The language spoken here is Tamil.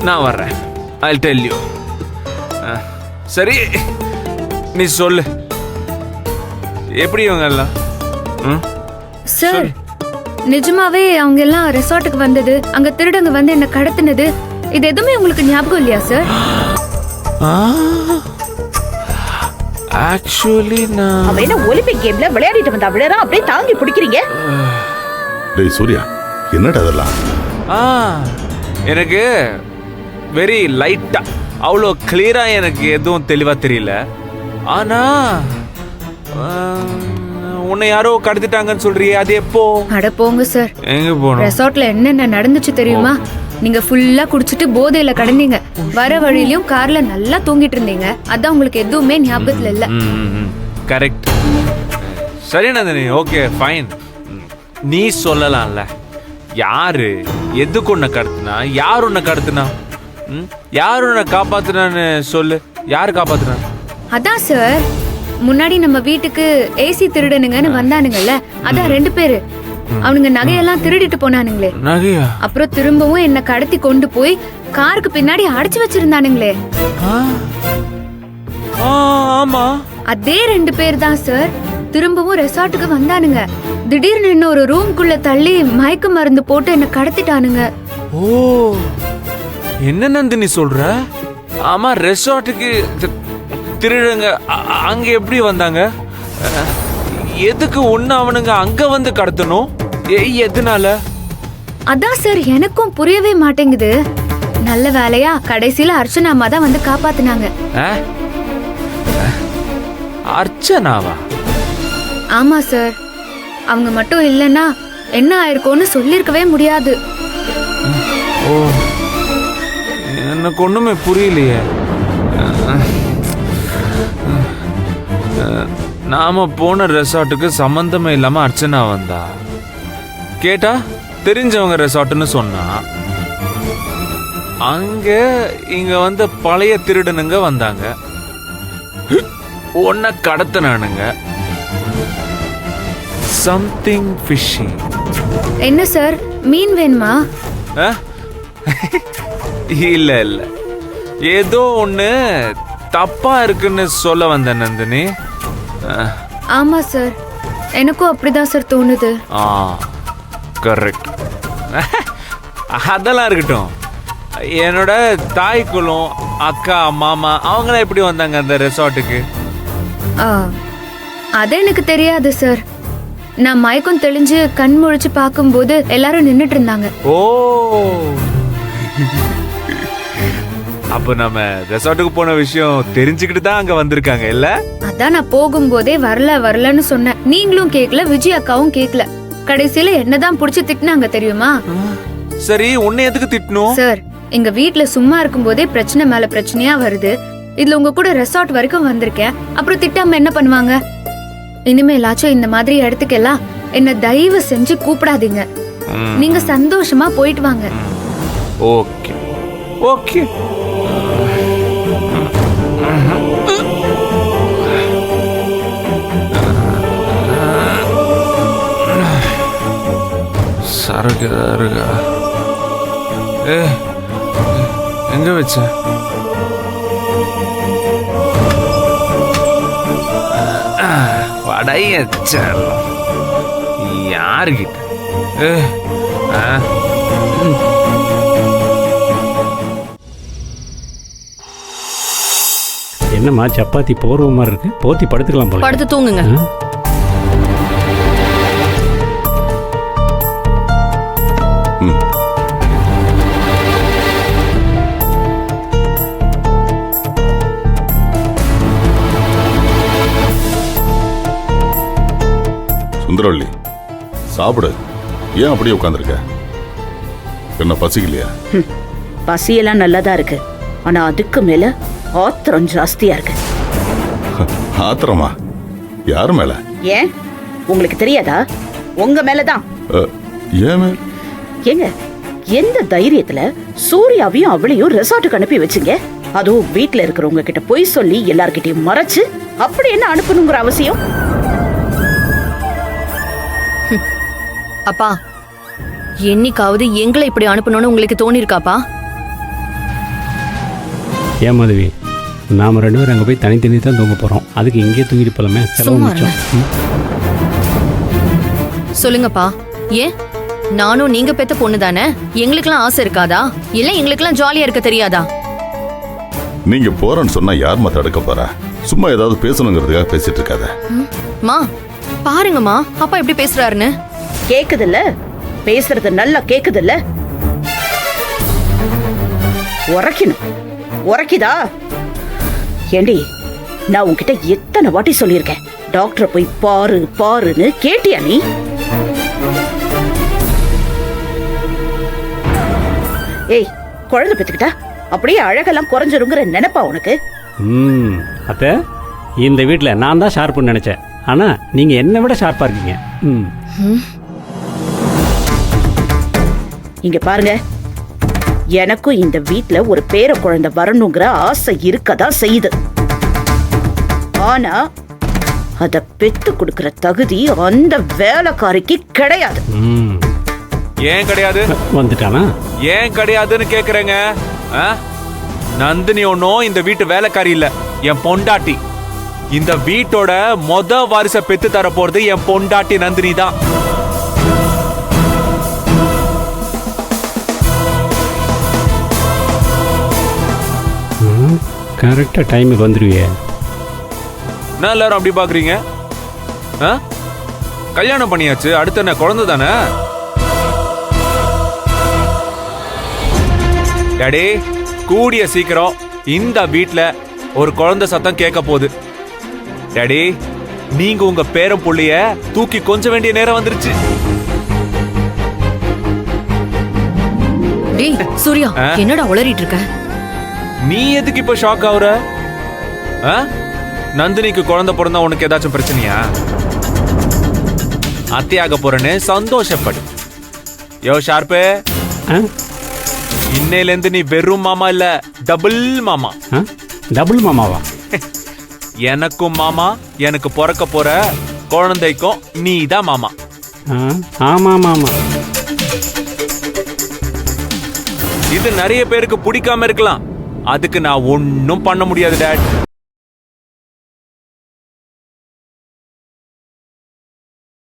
நான் வர்றேன். I'll tell you. சரி, நீ சொல்லு, எப்படி இவங்க எல்லாம்? சார், நிஜமாவே அவங்க எல்லாம் ரெசார்ட்டுக்கு வந்தது, அங்க திருடங்க வந்து என்ன கடத்தினது, இது எதுவுமே உங்களுக்கு ஞாபகம் இல்லையா சார்? ஆக்சுவலி நான் அவ என்ன ஒலிம்பிக் கேம்ல விளையாடிட்டு வந்தா விளையாட அப்படியே தாங்கி பிடிக்கிறீங்க? டேய் சூர்யா, என்னடா அதெல்லாம்? எனக்கு வெரி லைட்டா, அவ்வளோ கிளியரா எனக்கு எதுவும் தெளிவா தெரியல. ஆனா உன்னை யாரோ கடத்திட்டாங்கன்னு சொல்றியே, அது எப்போ? அட போங்க சார். எங்க போனோம்? ரெசார்ட்ல என்னென்ன நடந்துச்சு தெரியுமா? நீங்க ஃபுல்லா குடிச்சிட்டு போதையில கடந்தீங்க. வர வழியிலயும் கார்ல நல்லா தூங்கிட்டு இருந்தீங்க. அதான் உங்களுக்கு எதுவுமே ஞாபகத்துல இல்ல. கரெக்ட். சரி நந்தினி, ஓகே ஃபைன். நீ சொல்லலாம்ல, யாரு எதுக்கு உன்னை கடத்தினா, யார் உன்னை கடத்தினா, யார் உன்னை காப்பாத்துனான்னு சொல்லு. யாரு காப்பாத்துனா? அதான் சார், முன்னாடி நம்ம வீட்டுக்கு ஏசி திருடனுங்கன்னு வந்தானுங்கல்ல, அதான் 2 பேரு. அவனுங்க நகையெல்லாம் திருடிட்டு போனானுங்களே. நகையா? அப்புறம் திரும்பவும் என்ன கடத்தி கொண்டு போய் காருக்கு பின்னாடி அடைச்சு வச்சிருந்தானுங்களே. ஆமா, அதே 2 பேர் தான் சார் திரும்பவும் ரெசார்ட்டுக்கு வந்தானுங்க. திடீர்னு என்ன ஒரு ரூம்குள்ள தள்ளி மயக்க மருந்து போட்டு என்ன கடத்திட்டானுங்க. ஓ, என்ன நந்தினி சொல்ற? ஆமா, ரெசார்ட்டுக்கு திருடுங்க அங்க எப்படி வந்தாங்க? எதுக்கு ஒண்ணு அவனுங்க அங்க வந்து கடத்தணும்? எதனால? அதான் சார் எனக்கும் புரியவே மாட்டேங்குது. நல்ல வேலையா கடைசியில அர்ச்சனா அம்மா தான் வந்து காப்பாத்துனாங்க. அர்ச்சனாவா? ஆமா சார், அவங்க மட்டும் இல்லைன்னா என்ன ஆயிருக்கும்னு சொல்லிருக்கவே முடியாது. ஓ, எனக்கு ஒண்ணுமே புரியலையே. நாம போன ரெசார்ட்டுக்கு சம்பந்தமே இல்லாம அர்ச்சனா வந்தா. கேட்டா தெரிஞ்சவங்க ரெசார்ட்னு சொன்னா. அங்க இங்க வந்து பழைய திருடனுங்க வந்தாங்க, ஒன்ன கடத்தினானுங்க. Something fishy. என்ன சார், மீன் வேணுமா? இல்ல இல்ல, ஏதோ ஒண்ணு தப்பா இருக்குன்னு சொல்ல வந்த நந்தினி. ஆமா சார், எனக்கும் அப்படிதான் சார் தோணுது. கரெக்ட். அதெல்லாம் இருக்கட்டும். என்னோட தாய் குலம், அக்கா, மாமா அவங்களாம் எப்படி வந்தாங்க அந்த ரெசார்ட்டுக்கு? அது எனக்கு தெரியாது சார். நான் மயக்கம் தெளிஞ்சு கண் முழிச்சு பார்க்கும்போது எல்லாரும் நின்னுட்டு இருந்தாங்க. ஓ, அப்ப நம்ம ரெசார்ட்டுக்கு போன விஷயம் தெரிஞ்சுக்கிட்டு தான் அங்க வந்திருக்காங்க இல்ல? அதான் நான் போகும்போதே வரலன்னு சொன்னேன். நீங்களும் கேக்கல, விஜய் அக்காவும் கேக்கல. கடைசியில என்னதான் புடிச்சு திட்டினாங்க தெரியுமா? சரி, உன்னை எதுக்கு திட்டணும்? சார், எங்க வீட்ல சும்மா இருக்கும்போதே பிரச்சனை மேல பிரச்சனையா வருது. இதுல உங்க கூட ரெசார்ட் வரைக்கும் வந்திருக்கேன். அப்புறம் திட்டாம என்ன பண்ணுவாங்க? இனிமேலாச்சும் இந்த மாதிரி இடத்துக்கெல்லாம் என்ன தயவு செஞ்சு கூப்பிடாதீங்க. நீங்க சந்தோஷமா போயிட்டு வாங்க. Okay okay. சரக்கு இருக்கா? எங்க வச்ச? வடையச்சல் யாருகிட்ட? என்னம்மா சப்பாத்தி போர்வ மாதிரி இருக்கு, போத்தி படுத்துக்கலாம் போல. படுத்து தூங்குங்க. சுந்தரவள்ளி, சாப்பிடு. ஏன் அப்படியே உட்காந்துருக்க? என்ன பசிக்கலையா? பசியெல்லாம் நல்லாதான் இருக்கு, ஆனா அதுக்கு மேல ஆத்திரம் ஜாஸ்தியா இருக்கு. ஆத்திரமா? யாரு மேல? ஏன் உங்களுக்கு தெரியாதா? உங்க மேலதான். ஏன்? ஏங்க, எந்த தைரியத்துல சூர்யாவையும் அவளையும் ரெசார்ட்டுக்கு அனுப்பி வச்சுங்க? அதுவும் வீட்டுல இருக்கிறவங்க கிட்ட போய் சொல்லி எல்லார்கிட்டயும் மறைச்சு அப்படி என்ன அனுப்பணுங்கிற அவசியம்? அப்பா, என்னைக்காவது எங்களை இப்படி அனுப்பணும்னு உங்களுக்கு தோணி இருக்காப்பா? ஏன் மாதவி நாம் 2 பேரும் அங்கே போய் தனித்தனி தான் தூங்க போகிறோம். அதுக்கு இங்கேயே தூங்கிட்டு போகலாமே, செலவு சும்மா மிச்சம். சொல்லுங்கப்பா. ஏன் நானும் நீங்க பெத்த பொண்ணு தானே, எங்களுக்கெல்லாம் ஆசை இருக்காதா? இல்ல எங்களுக்கெல்லாம் ஜாலியா இருக்க தெரியாதா? நீங்க போறேன்னு சொன்னா யாரும்மா தடுக்க போறா? சும்மா ஏதாவது பேசணுங்கிறதுக்காக பேசிட்டு இருக்காத. மா பாருங்கம்மா, அப்பா எப்படி பேசுறாருன்னு. கேக்குதுல்ல? பேசுறது நல்லா கேக்குதுல்ல? உரைக்கணும். உரைக்குதா? ஏண்டி, நான் உன்கிட்ட எத்தனை வாட்டி சொல்லியிருக்கேன், டாக்டரை போய் பாரு பாருன்னு, கேட்டியா நீ? ஏய், குழந்தை பெத்துக்கிட்டா அப்படியே அழகெல்லாம் குறைஞ்சிருங்கிற நினைப்பா உனக்கு? அத்தை, இந்த வீட்டில் நான் தான் ஷார்ப்புன்னு நினச்சேன். ஆனால் நீங்கள் என்னை விட ஷார்ப்பாக இருக்கீங்க. இங்க பாருங்க, எனக்கும் இந்த வீட்ல ஒரு பேர குழந்தை வரணுங்கிற ஆசை இருக்கதான் செய்யுது. ஆனா அத பெத்து கொடுக்கிற தகுதி அந்த வேலைக்காரிக்கு கிடையாது. ஏன் கிடையாது? வந்துட்டானா? ஏன் கிடையாதுன்னு கேக்குறேங்க. ஆ? நந்தினி ஒன்னும் இந்த வீட்டு வேலைக்காரி இல்ல, என் பொண்டாட்டி. இந்த வீட்டோட வாரிச பெத்து தர போறது என் பொண்டாட்டி நந்தினி தான். கரெக்டாக டைமுக்கு வந்துடுவியே. என்ன எல்லாரும் அப்படி பாக்குறீங்க? ஆ? கல்யாணம் பண்ணியாச்சு, அடுத்த என்ன குழந்தை தானே? டாடி, கூடிய சீக்கிரம் இந்த வீட்ல ஒரு குழந்தை சத்தம் கேட்க போகுது. டாடி, நீங்க உங்க பேரன் புள்ளைய தூக்கி கொஞ்ச வேண்டிய நேரம் வந்துருச்சு. டேய் சூர்யா, என்னடா உளறிட்டு இருக்க? நீ எதுக்கு இப்ப ஷாக் ஆகுற? ஆ? நந்தினிக்கு குழந்தை பிறந்தா உனக்கு ஏதாச்சும் பிரச்சனையா? அத்தையாக போறேன்னு சந்தோஷப்படு. யோ ஷார்ப்பு, இன்னையில இருந்து நீ வெறும் மாமா இல்ல, டபுள் மாமா. டபுள் மாமாவா? எனக்கும் மாமா, எனக்கு பிறக்க போற குழந்தைக்கும் நீ தான் மாமா. ஆமாம் ஆமாம். இது நிறைய பேருக்கு பிடிக்காம இருக்கலாம், அதுக்கு நான் ஒன்னும் பண்ண முடியாது டாட்.